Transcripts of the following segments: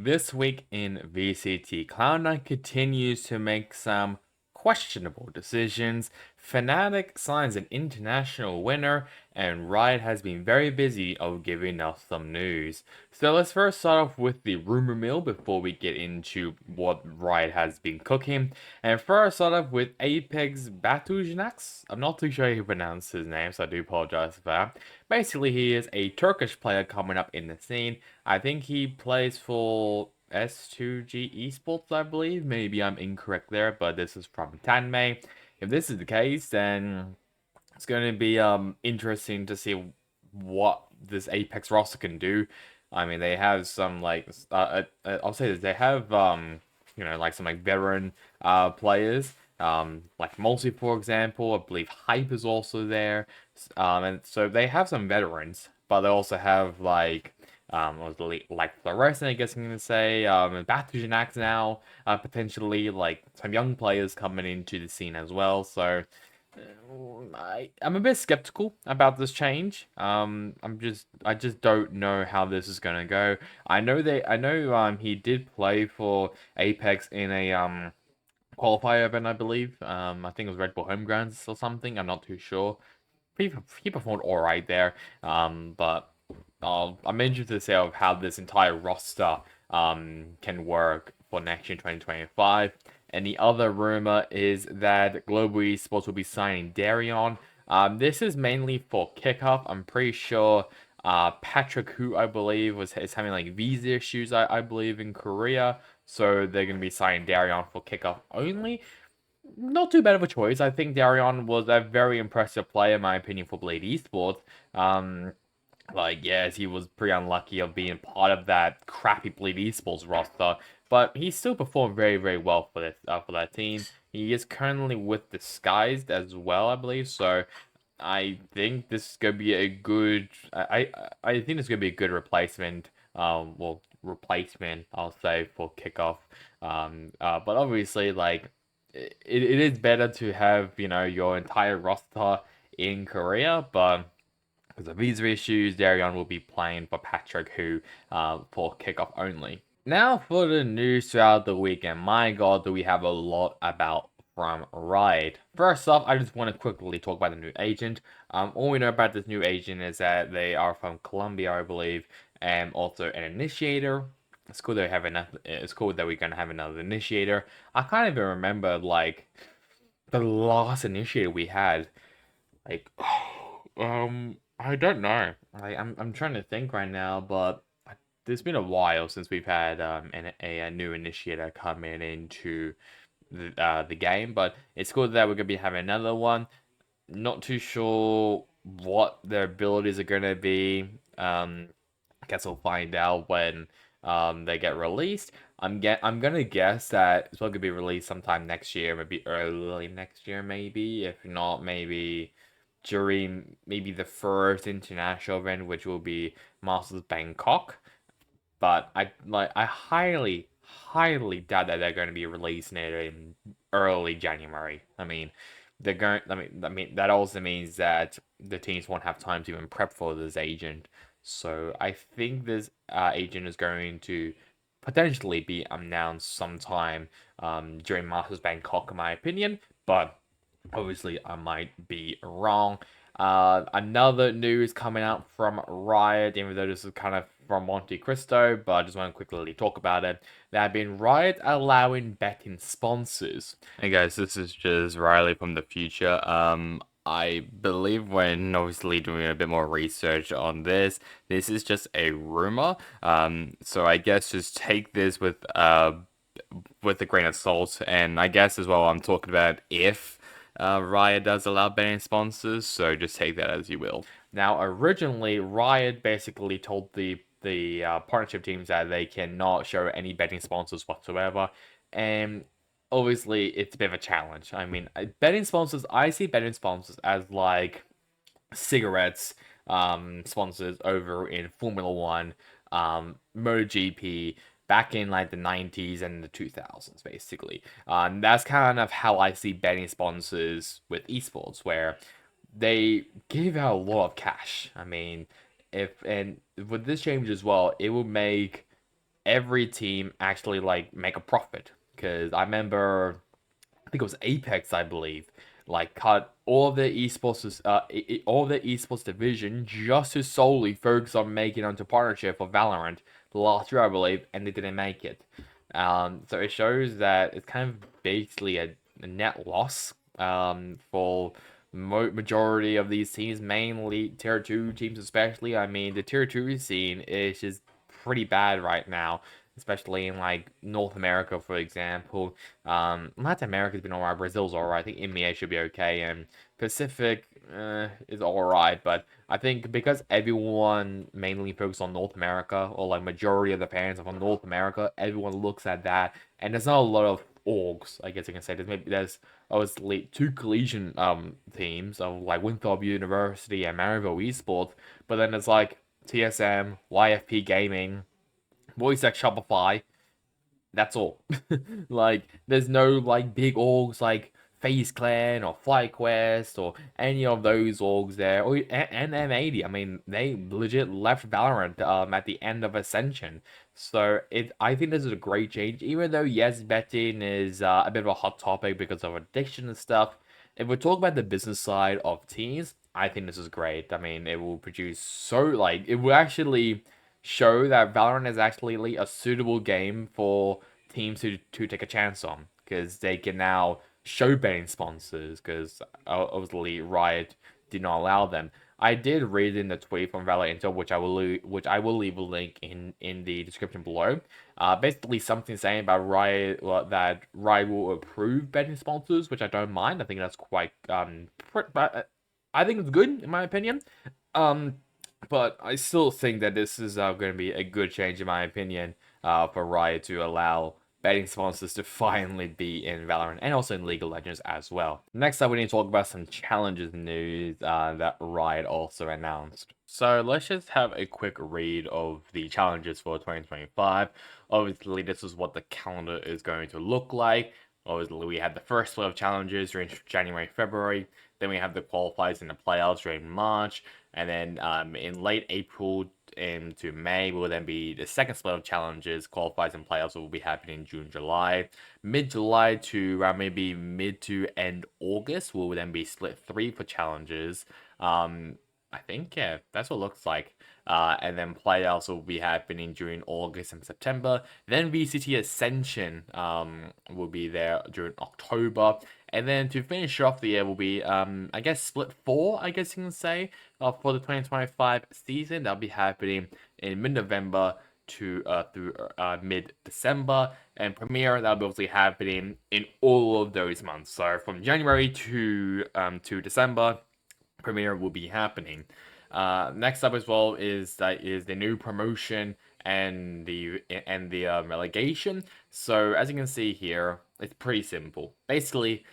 This week in VCT, Cloud9 continues to make some questionable decisions. Fnatic signs an international winner, and Riot has been very busy of giving us some news. So let's first start off with the Rumour Mill before we get into what Riot has been cooking. And first start off with Apex Batujnax. I'm not too sure how you pronounce his name, so I do apologize for that. Basically, he is a Turkish player coming up in the scene. I think he plays for S2G Esports, I believe. Maybe I'm incorrect there, but this is from Tanmay. If this is the case, then it's going to be interesting to see what this Apex roster can do. I mean, they have some like I'll say this, they have like some like veteran players. Like Multi, for example, I believe Hype is also there. And so they have some veterans, but they also have like like fluorescent, I guess I'm gonna say, Batujanax now, potentially like some young players coming into the scene as well. So I'm a bit skeptical about this change. I just don't know how this is gonna go. I know he did play for Apex in a qualifier event, I believe. I think it was Red Bull Homegrounds or something. I'm not too sure. He performed all right there. But I'm interested to see of how this entire roster can work for next year, 2025. And the other rumor is that Global Esports will be signing Darion. This is mainly for kickoff. I'm pretty sure Patrick, who I believe is having like visa issues, I believe in Korea, so they're gonna be signing Darion for kickoff only. Not too bad of a choice. I think Darion was a very impressive player, in my opinion, for Blade Esports. Like, yes, he was pretty unlucky of being part of that crappy Blade Esports roster, but he still performed very, very well for that team. He is currently with Disguised as well, I believe. So I think this is gonna be a good. I think this is gonna be a good replacement. Replacement, I'll say, for kickoff. But obviously, like, it is better to have your entire roster in Korea, but because of visa issues, Darion will be playing for Patrick, who for kickoff only. Now for the news throughout the weekend. My God, do we have a lot about from Riot. First off, I just want to quickly talk about the new agent. All we know about this new agent is that they are from Colombia, I believe, and also an initiator. It's cool that we have enough. It's cool that we're gonna have another initiator. I can't even remember like the last initiator we had. Like, I don't know. I'm trying to think right now, but it's been a while since we've had a new initiator coming into the game. But it's cool that we're gonna be having another one. Not too sure what their abilities are gonna be. I guess we'll find out when they get released. I'm gonna guess that it's probably gonna be released sometime next year, maybe early next year, maybe. If not, maybe during maybe the first international event, which will be Masters Bangkok. But I highly doubt that they're going to be releasing it in early January. I mean, they're going. I mean that also means that the teams won't have time to even prep for this agent. So I think this agent is going to potentially be announced sometime during Masters Bangkok, in my opinion. But obviously, I might be wrong. Another news coming out from Riot, even though this is kind of from Monte Cristo, but I just want to quickly talk about it. There have been Riot allowing betting sponsors. Hey guys, this is just Riley from the future. I believe when obviously doing a bit more research on this is just a rumor. So I guess just take this with a grain of salt, and I guess as well I'm talking about if Riot does allow betting sponsors, so just take that as you will. Now, originally, Riot basically told the partnership teams that they cannot show any betting sponsors whatsoever, and obviously, it's a bit of a challenge. I mean, betting sponsors, I see betting sponsors as like cigarettes sponsors over in Formula One, MotoGP, back in like the 90s and the 2000s, basically. That's kind of how I see betting sponsors with esports, where they give out a lot of cash. I mean, if and with this change as well, it will make every team actually like make a profit. Because I remember, I think it was Apex, I believe, like cut all of their esports, all of their esports division just to solely focus on making onto partnership for Valorant last year, I believe, and they didn't make it. So it shows that it's kind of basically a net loss for majority of these teams, mainly tier 2 teams especially. I mean, the tier 2 scene is just pretty bad right now, especially in like North America, for example. Latin America's been alright, Brazil's alright, I think EMEA should be okay, and Pacific is alright, but I think because everyone mainly focuses on North America, or like majority of the fans are from North America, everyone looks at that, and there's not a lot of orgs, I guess I can say. There's obviously two collision teams of like Winthrop University and Maryville Esports, but then there's like TSM, YFP Gaming, Voicex Shopify. That's all. Like, there's no like big orgs like FaZe Clan or FlyQuest or any of those orgs there. Or and M80. I mean, they legit left Valorant at the end of Ascension. So I think this is a great change. Even though yes, betting is a bit of a hot topic because of addiction and stuff. If we talk about the business side of teams, I think this is great. I mean, it will produce so like it will actually show that Valorant is actually a suitable game for teams to take a chance on, because they can now show betting sponsors, because obviously Riot did not allow them. I did read in the tweet from Valorant Intel, which I will leave a link in the description below. Basically something saying about Riot, well, that Riot will approve betting sponsors, which I don't mind. I think that's quite I think it's good in my opinion. Um, but I still think that this is going to be a good change, in my opinion, for Riot to allow betting sponsors to finally be in Valorant and also in League of Legends as well. Next up, we need to talk about some challenges news that Riot also announced. So let's just have a quick read of the challenges for 2025. Obviously, this is what the calendar is going to look like. Obviously, we had the first wave of challenges during January, February. Then we have the qualifiers and the playoffs during March. And then in late April into May will then be the second split of challenges. Qualifiers and playoffs will be happening in June, July. Mid-July to around maybe mid to end August will then be split 3 for challenges. I think, yeah, that's what it looks like. And then playoffs will be happening during August and September. Then VCT Ascension will be there during October. And then to finish off the year will be, I guess, split 4, I guess you can say, for the 2025 season. That'll be happening in mid-November to through mid-December. And Premiere, that'll be obviously happening in all of those months. So from January to December, Premiere will be happening. Next up as well is the new promotion and the relegation. So as you can see here, it's pretty simple. Basically,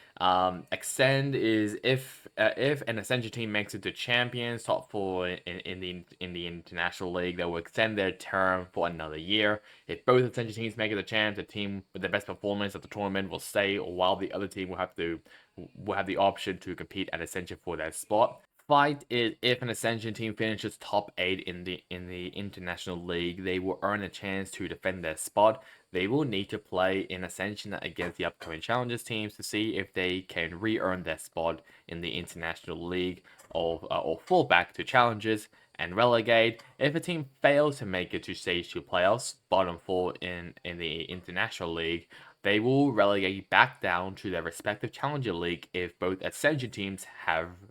extend is if an Ascension team makes it to champions, top 4 in the international league, they will extend their term for another year. If both Ascension teams make it to champ, the team with the best performance at the tournament will stay, while the other team will have the option to compete at Ascension for their spot. Fight is if an Ascension team finishes top 8 in the international league, they will earn a chance to defend their spot. They will need to play in Ascension against the upcoming challenges teams to see if they can re-earn their spot in the international league, or fall back to challenges and relegate. If a team fails to make it to stage 2 playoffs, bottom 4 in the international league, they will relegate back down to their respective challenger league if both Ascension teams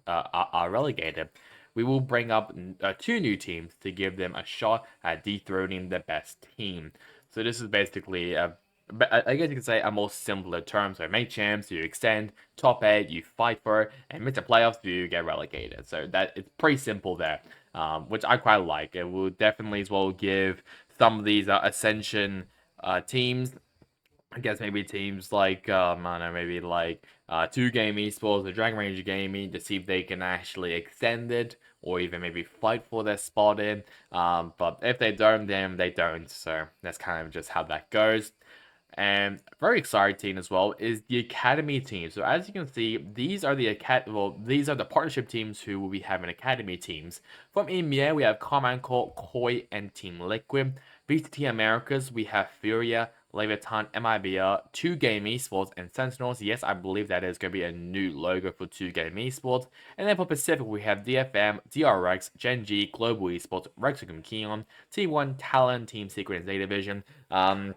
are relegated. We will bring up 2 new teams to give them a shot at dethroning the best team. So this is basically I guess you could say a more simpler term. So make champs, you extend, top 8, you fight for it, and miss the playoffs, you get relegated. So that it's pretty simple there, which I quite like. It will definitely as well give some of these Ascension teams, I guess maybe teams like I don't know, maybe like 2Game Esports or Dragon Ranger Gaming, to see if they can actually extend it or even maybe fight for their spot in. But if they don't, then they don't. So that's kind of just how that goes. And very exciting as well is the academy team. So as you can see, these are the partnership teams who will be having academy teams. From EMEA, we have Carmine, Koi, and Team Liquid. VCT Americas, we have Furia, Leviathan, MIBR, 2Game Esports, and Sentinels. Yes, I believe that is going to be a new logo for 2Game Esports. And then for Pacific, we have DFM, DRX, Gen G, Global Esports, Rexicum Keon, T1, Talon, Team Secret, and Zeta Division. I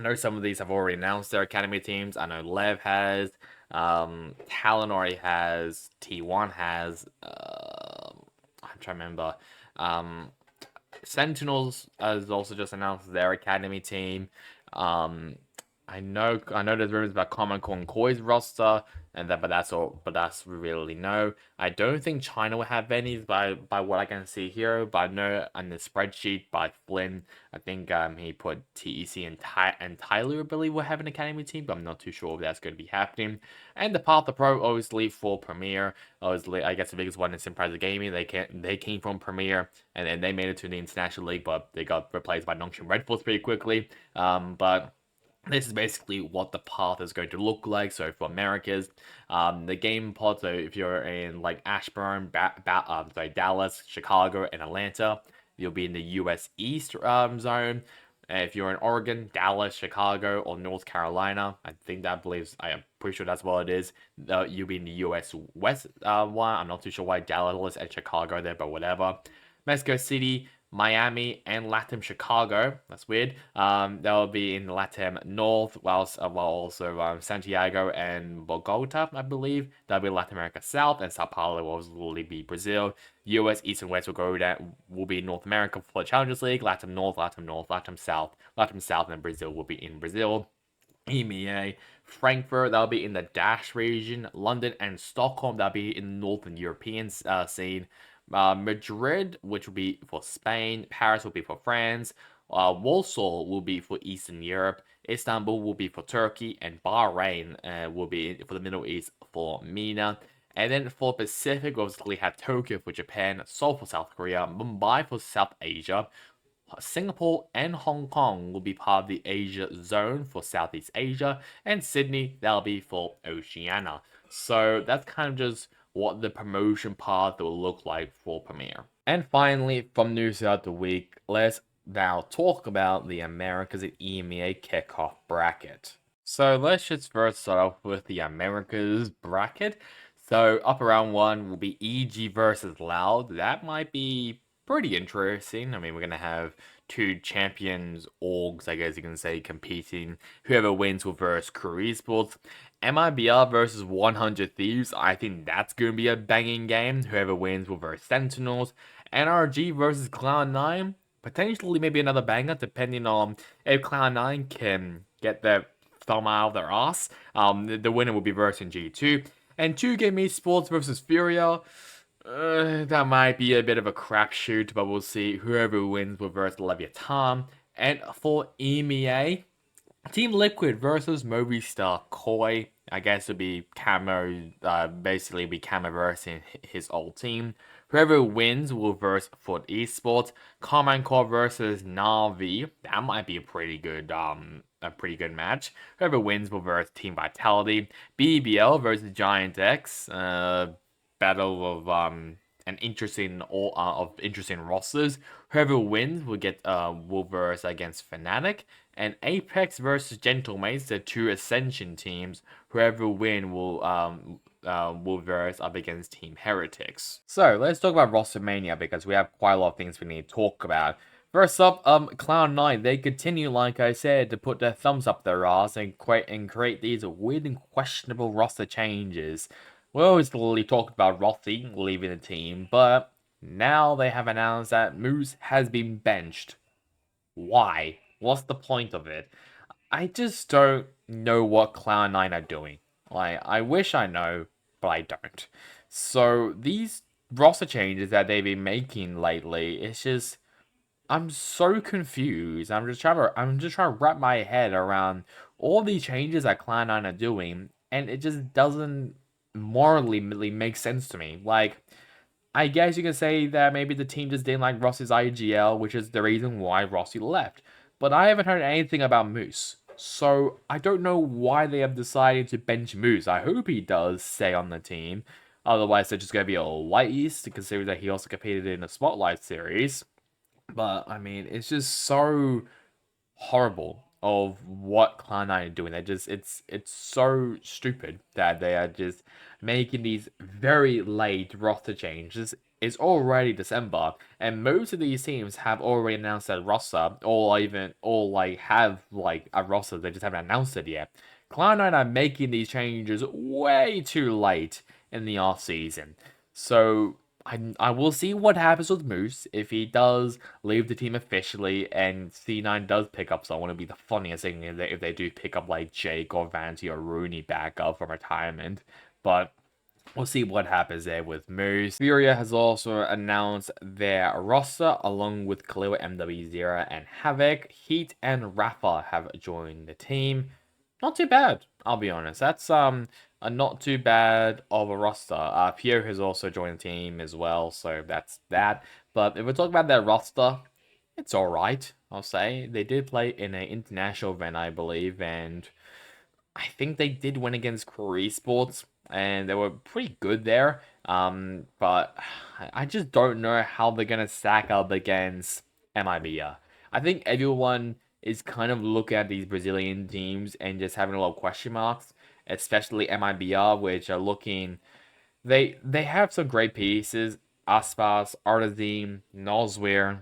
know some of these have already announced their academy teams. I know Lev has, Talon already has, T1 has, I'm trying to remember. Um, Sentinels has also just announced their academy team. Um, I know there's rumors about Common Core Koi's roster, and that, but that's all. But that's really no. I don't think China will have any by what I can see here. But I know on the spreadsheet by Flynn, I think he put TEC and Tyler, I believe, will have an academy team, but I'm not too sure if that's going to be happening. And the Path of Pro, obviously for Premier, obviously I guess the biggest one is Simpriser Gaming. They came from Premier and they made it to the International League, but they got replaced by Nongshim Red Force pretty quickly. But this is basically what the path is going to look like. So for Americas, the game pod. So if you're in like Ashburn, Dallas, Chicago, and Atlanta, you'll be in the U.S. East zone. If you're in Oregon, Dallas, Chicago, or North Carolina, I am pretty sure that's what it is. You'll be in the U.S. West one. I'm not too sure why Dallas and Chicago are there, but whatever. Mexico City, Miami, and Latam Chicago. That's weird. They'll be in Latam North, while also Santiago and Bogota, I believe. That'll be Latin America South, and Sao Paulo will be Brazil. US East and West will be North America for the Challengers League. Latam North, Latam South, and Brazil will be in Brazil. EMEA, Frankfurt, that'll be in the Dash region. London and Stockholm, that'll be in the Northern European scene. Madrid, which will be for Spain. Paris will be for France. Warsaw will be for Eastern Europe. Istanbul will be for Turkey. And Bahrain will be for the Middle East for MENA. And then for Pacific, we'll obviously have Tokyo for Japan, Seoul for South Korea, Mumbai for South Asia. Singapore and Hong Kong will be part of the Asia zone for Southeast Asia, and Sydney, that'll be for Oceania. So that's kind of just what the promotion path will look like for Premier. And finally, from news throughout the week, let's now talk about the Americas and EMEA kickoff bracket. So let's just first start off with the Americas bracket. So up around one will be EG versus Loud. That might be pretty interesting. I mean, we're going to have two champions orgs, I guess you can say, competing. Whoever wins will versus Crew Esports. MIBR versus 100 Thieves. I think that's going to be a banging game. Whoever wins will versus Sentinels. NRG versus Cloud9. Potentially maybe another banger, depending on if Cloud9 can get their thumb out of their ass. The winner will be versus G2. And 2Game Esports versus Furia. That might be a bit of a crapshoot, but we'll see. Whoever wins will versus Leviathan. And for EMEA, Team Liquid versus Movistar Koi. I guess it'll be Camo, basically be Camo versus his old team. Whoever wins will verse Foot Esports. Common Core versus Navi. That might be a pretty good match. Whoever wins will verse Team Vitality. BBL versus Giant X. Battle of interesting rosters. Whoever wins will verse against Fnatic. And Apex versus Gentlemates, the two Ascension teams. Whoever win will verse up against Team Heretics. So let's talk about Rostermania because we have quite a lot of things we need to talk about. First up, Cloud9, they continue, like I said, to put their thumbs up their ass and create these weird and questionable roster changes. We always talked about Rossi leaving the team, but now they have announced that Moose has been benched. Why? What's the point of it? I just don't know what Cloud9 are doing. Like, I wish I know, but I don't. So these roster changes that they've been making lately, it's just I'm so confused. I'm just trying to wrap my head around all these changes that Cloud9 are doing, and it just doesn't morally really make sense to me. Like, I guess you can say that maybe the team just didn't like Rossi's IGL, which is the reason why Rossi left. But I haven't heard anything about Moose. So I don't know why they have decided to bench Moose. I hope he does stay on the team. Otherwise, they're just going to be a light east, considering that he also competed in the Spotlight series. But I mean, it's just so horrible of what Cloud9 are doing. It's so stupid that they are just making these very late roster changes. It's already December, and most of these teams have already announced their roster, or like have like a roster. They just haven't announced it yet. Cloud9 are making these changes way too late in the off season. So I will see what happens with Moose if he does leave the team officially and C9 does pick up someone. It'd be the funniest thing if they do pick up like Jake or Vanty or Rooney back up from retirement. But we'll see what happens there with Moose. Furia has also announced their roster along with Khalil, MW0, and Havoc. Heat and Rafa have joined the team. Not too bad, I'll be honest. That's a not too bad of a roster. Pierre has also joined the team as well, so that's that. But if we're talking about their roster, it's alright, I'll say. They did play in an international event, I believe, and I think they did win against Korea Sports, and they were pretty good there. But I just don't know how they're gonna stack up against MIBR. I think everyone is kind of looking at these Brazilian teams and just having a lot of question marks, especially MIBR, which are looking. They have some great pieces: Aspas, Artazine, Nozwear,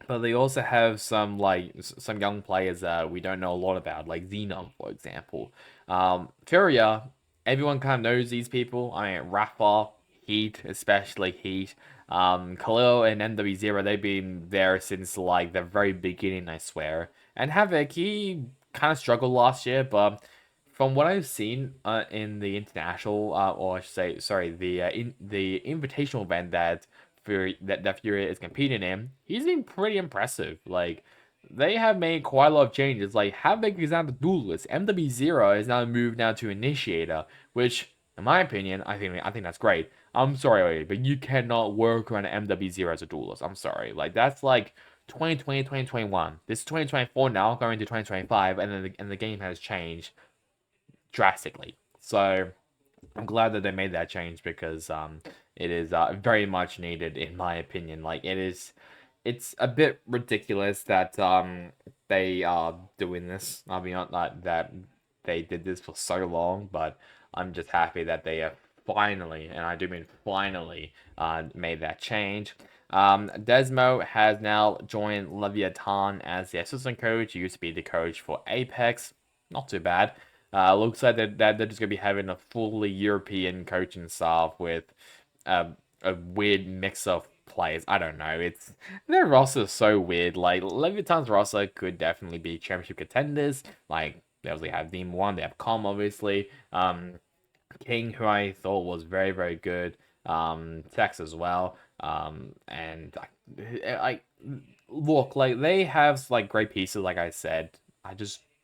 but they also have some some young players that we don't know a lot about, like Xenon, for example. Furia, everyone kind of knows these people. I mean, Rafa, Heat, especially Heat. Khalil and NW0, they've been there since like the very beginning, I swear. And Havoc, he kind of struggled last year, but from what I've seen in the international, or I should say, sorry, the invitational event that Fury is competing in, he's been pretty impressive. Like they have made quite a lot of changes. Like Havoc is now the duelist. MW0 is now moved now to initiator, which in my opinion, I think that's great. I'm sorry, but you cannot work around MW0 as a duelist. I'm sorry. Like that's like 2020, 2021. This is 2024 now, going to 2025, and then the game has changed drastically. So I'm glad that they made that change because it is very much needed in my opinion. Like it's a bit ridiculous that they are doing this. I mean, not that they did this for so long, but I'm just happy that they have finally, and I do mean finally, made that change. Desmo has now joined Leviathan as the assistant coach. He used to be the coach for Apex. Not too bad. Looks like that they're just gonna be having a fully European coaching staff with uh, a weird mix of players. I don't know. It's their roster is so weird. Like Leviathan's roster could definitely be championship contenders. Like they obviously have Team One, they have Com obviously. King, who I thought was very very good. Tex as well. And I look like they have like great pieces. Like I said,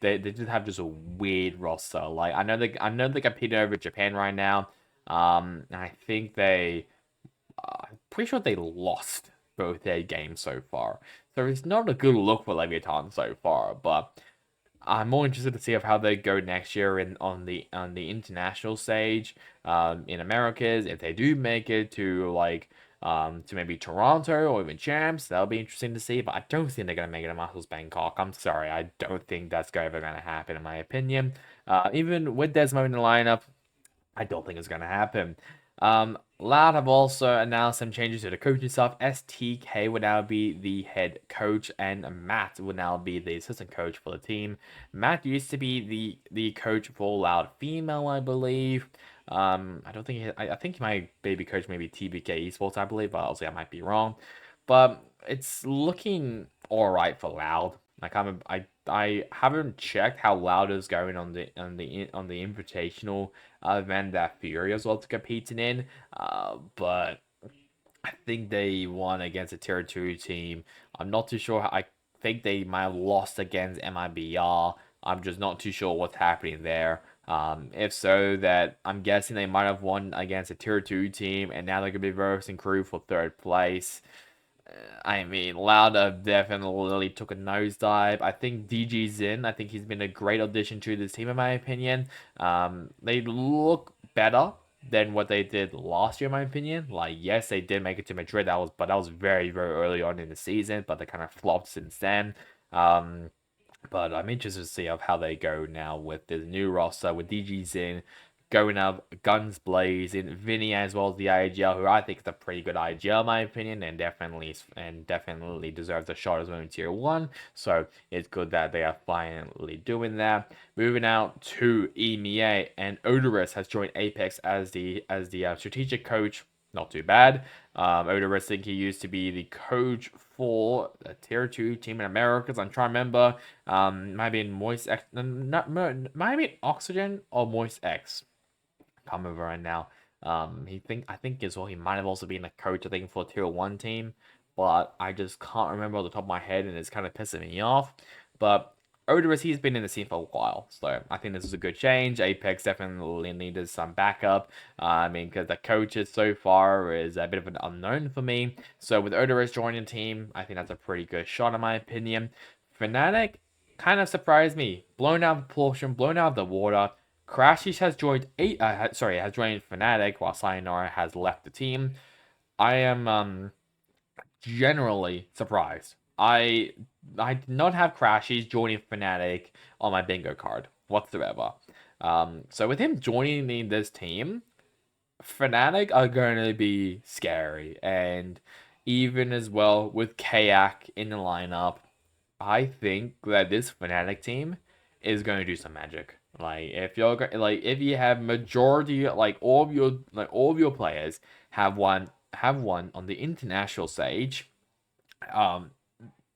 they just have just a weird roster. Like I know they competing over Japan right now. And I think pretty sure they lost both their games so far. So it's not a good look for Leviathan so far. But I'm more interested to see of how they go next year in on the international stage, in Americas. If they do make it to maybe Toronto or even champs, that'll be interesting to see. But I don't think they're gonna make it to Masters Bangkok. I'm sorry, I don't think that's ever gonna happen in my opinion. Even with Desmo in the lineup, I don't think it's going to happen. Loud have also announced some changes to the coaching staff. STK will now be the head coach, and Matt will now be the assistant coach for the team. Matt used to be the coach for Loud Female, I believe. I don't think I think my baby coach maybe TBK Esports, I believe, but obviously I might be wrong. But it's looking all right for Loud. I haven't checked how Loud is going on the invitational event that Fury as well to competing in. But I think they won against a tier 2 team. I'm not too sure. I think they might have lost against MIBR. I'm just not too sure what's happening there. If so, that I'm guessing they might have won against a tier 2 team, and now they're gonna be versing crew for third place. I mean, Lauda definitely took a nosedive. I think DG's in. I think he's been a great addition to this team, in my opinion. They look better than what they did last year, in my opinion. Like, yes, they did make it to Madrid. That was very, very early on in the season, but they kind of flopped since then. Um, but I'm interested to see of how they go now with the new roster, with DG's in, going up, guns blazing, Vinny as well as the IGL, who I think is a pretty good IGL in my opinion, and definitely deserves a shot as well in tier one. So it's good that they are finally doing that. Moving out to EMEA, and Odorous has joined Apex as the strategic coach. Not too bad. Odorous, I think he used to be the coach for the tier 2 team in Americas. I'm trying to remember. Might be in Moist X, might be in Oxygen or Moist X. Can't remember right now. I think as well he might have also been a coach, I think, for a tier 1 team, but I just can't remember off the top of my head, and it's kind of pissing me off. But Odorous, he's been in the scene for a while, so I think this is a good change. Apex definitely needed some backup. I mean, because the coaches so far is a bit of an unknown for me. So with Odorous joining the team, I think that's a pretty good shot in my opinion. Fnatic kind of surprised me. Blown out of proportion, blown out of the water. Crashish has joined has joined Fnatic while Sayonara has left the team. I am generally surprised. I did not have Crashies joining Fnatic on my bingo card whatsoever. So with him joining this team, Fnatic are going to be scary, and even as well with Kayak in the lineup, I think that this Fnatic team is going to do some magic. Like if you have majority all of your players have won on the international stage, um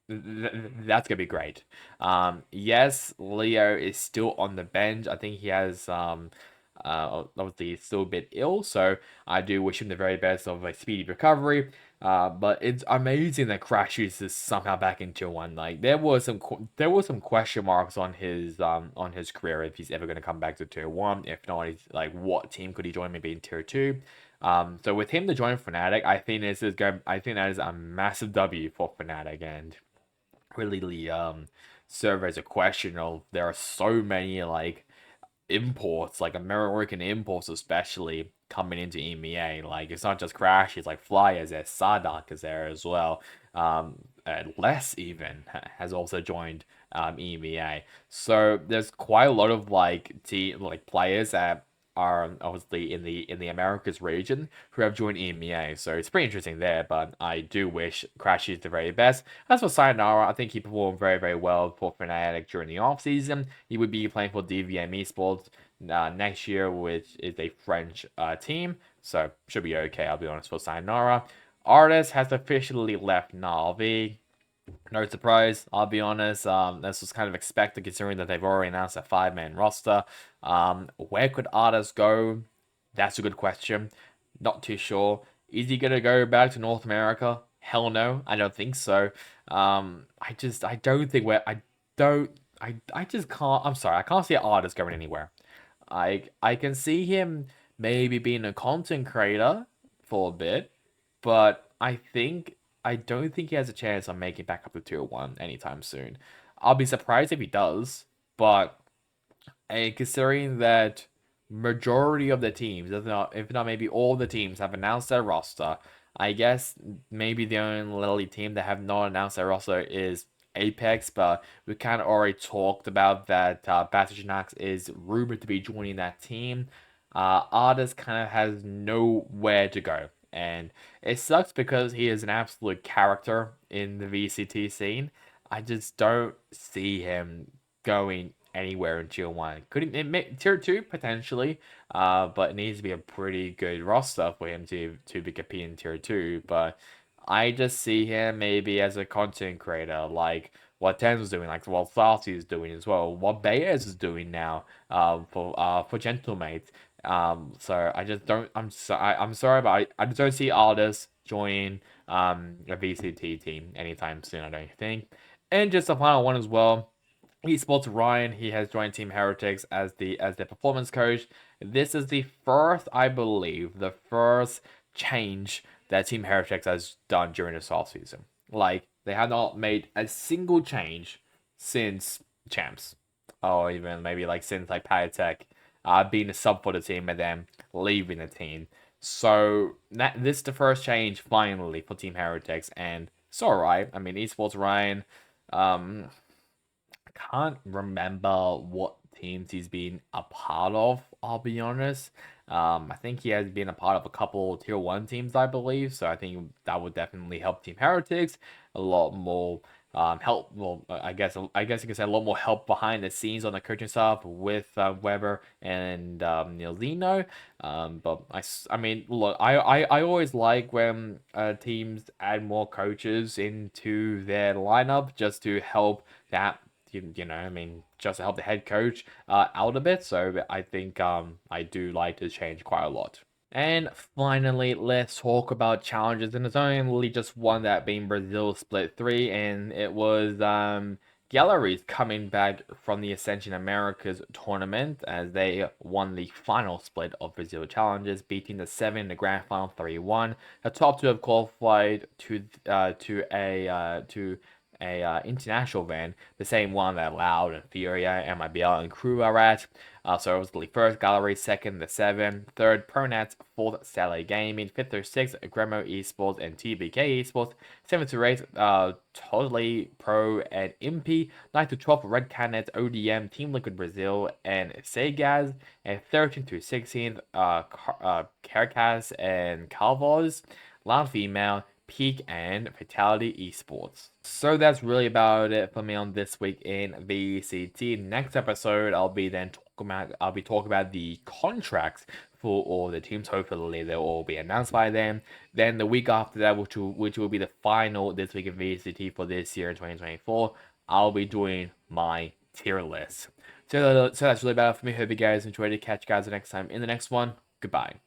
that's gonna be great. Yes, Leo is still on the bench. I think he has obviously still a bit ill, so I do wish him the very best of a speedy recovery. But it's amazing that Crashes is somehow back in tier one. Like there was some question marks on his career if he's ever gonna come back to tier one. If not, he's like what team could he join? Maybe in tier two. So with him to join Fnatic, I think that is a massive W for Fnatic, and really serve as a question of there are so many like imports, like American imports especially coming into EMEA. Like it's not just Crash, it's like Flyers there, Sardak is there as well. And Les even has also joined EMEA. So there's quite a lot of like players that are obviously in the Americas region who have joined EMEA. So it's pretty interesting there, but I do wish Crash is the very best. As for Sayonara, I think he performed very, very well for Fnatic during the off season. He would be playing for DVM Esports next year, which is a French team. So should be okay, I'll be honest, for Sayonara. Artist has officially left Na'Vi. No surprise, I'll be honest. This was kind of expected considering that they've already announced a 5-man roster. Where could Artist go? That's a good question. Not too sure. Is he gonna go back to North America? Hell no, I don't think so. I don't think I just can't. I'm sorry, I can't see Artist going anywhere. I can see him maybe being a content creator for a bit, but I don't think he has a chance on making back up to tier one anytime soon. I'll be surprised if he does, but considering that majority of the teams, if not maybe all the teams, have announced their roster, I guess maybe the only team that have not announced their roster is Apex, but we kind of already talked about that. Battleshinax is rumored to be joining that team. Artist kind of has nowhere to go, and it sucks because he is an absolute character in the VCT scene. I just don't see him going anywhere in tier one. Could he make tier two potentially? But it needs to be a pretty good roster for him to be competing in tier two. But I just see him maybe as a content creator, like what Tens was doing, like what Farsi is doing as well, what Bayes is doing now, for Gentlemate. So I just don't. I'm sorry, but I just don't see Aldous joining a VCT team anytime soon. I don't think. And just a final one as well. Esports Ryan, he has joined Team Heretics as their performance coach. This is the first, I believe, the first change that Team Heretics has done during this off season. Like they have not made a single change since champs, or even maybe like since like Pyotech being a sub for the team, and then leaving the team. So this is the first change finally for Team Heretics, and it's alright. I mean, Esports Ryan, um, can't remember what teams he's been a part of, I'll be honest. I think he has been a part of a couple tier 1 teams, I believe. So I think that would definitely help Team Heretics a lot more. Help. Well, I guess you can say a lot more help behind the scenes on the coaching staff with Weber and Zeno. But I mean, look, I always like when teams add more coaches into their lineup just to help that I mean, just to help the head coach out a bit. So I think I do like to change quite a lot. And finally, let's talk about challenges. And there's only just one, that being Brazil Split 3, and it was Galleries coming back from the Ascension Americas tournament as they won the final split of Brazil Challenges, beating the 7 in the grand final 3-1. The top two have qualified to a international van, the same one that Loud and Furia, MIBL, and Crew are at. So it was the first Gallery, second the 7, third Pronats, fourth Sally Gaming, fifth through sixth Gremo Esports and TBK Esports, seventh to eighth Totally Pro and Impy, ninth to 12th Red Cannons, ODM, Team Liquid Brazil, and Segaz, and 13th to 16th Carcass and Calvos, Loud Female, Peak, and Fatality Esports. So that's really about it for me on this week in VCT. Next episode, I'll be talking about the contracts for all the teams. Hopefully, they'll all be announced by then. Then the week after that, which will be the final this week in VCT for this year in 2024, I'll be doing my tier list. So that's really about it for me. Hope you guys enjoyed it. Catch you guys next time in the next one. Goodbye.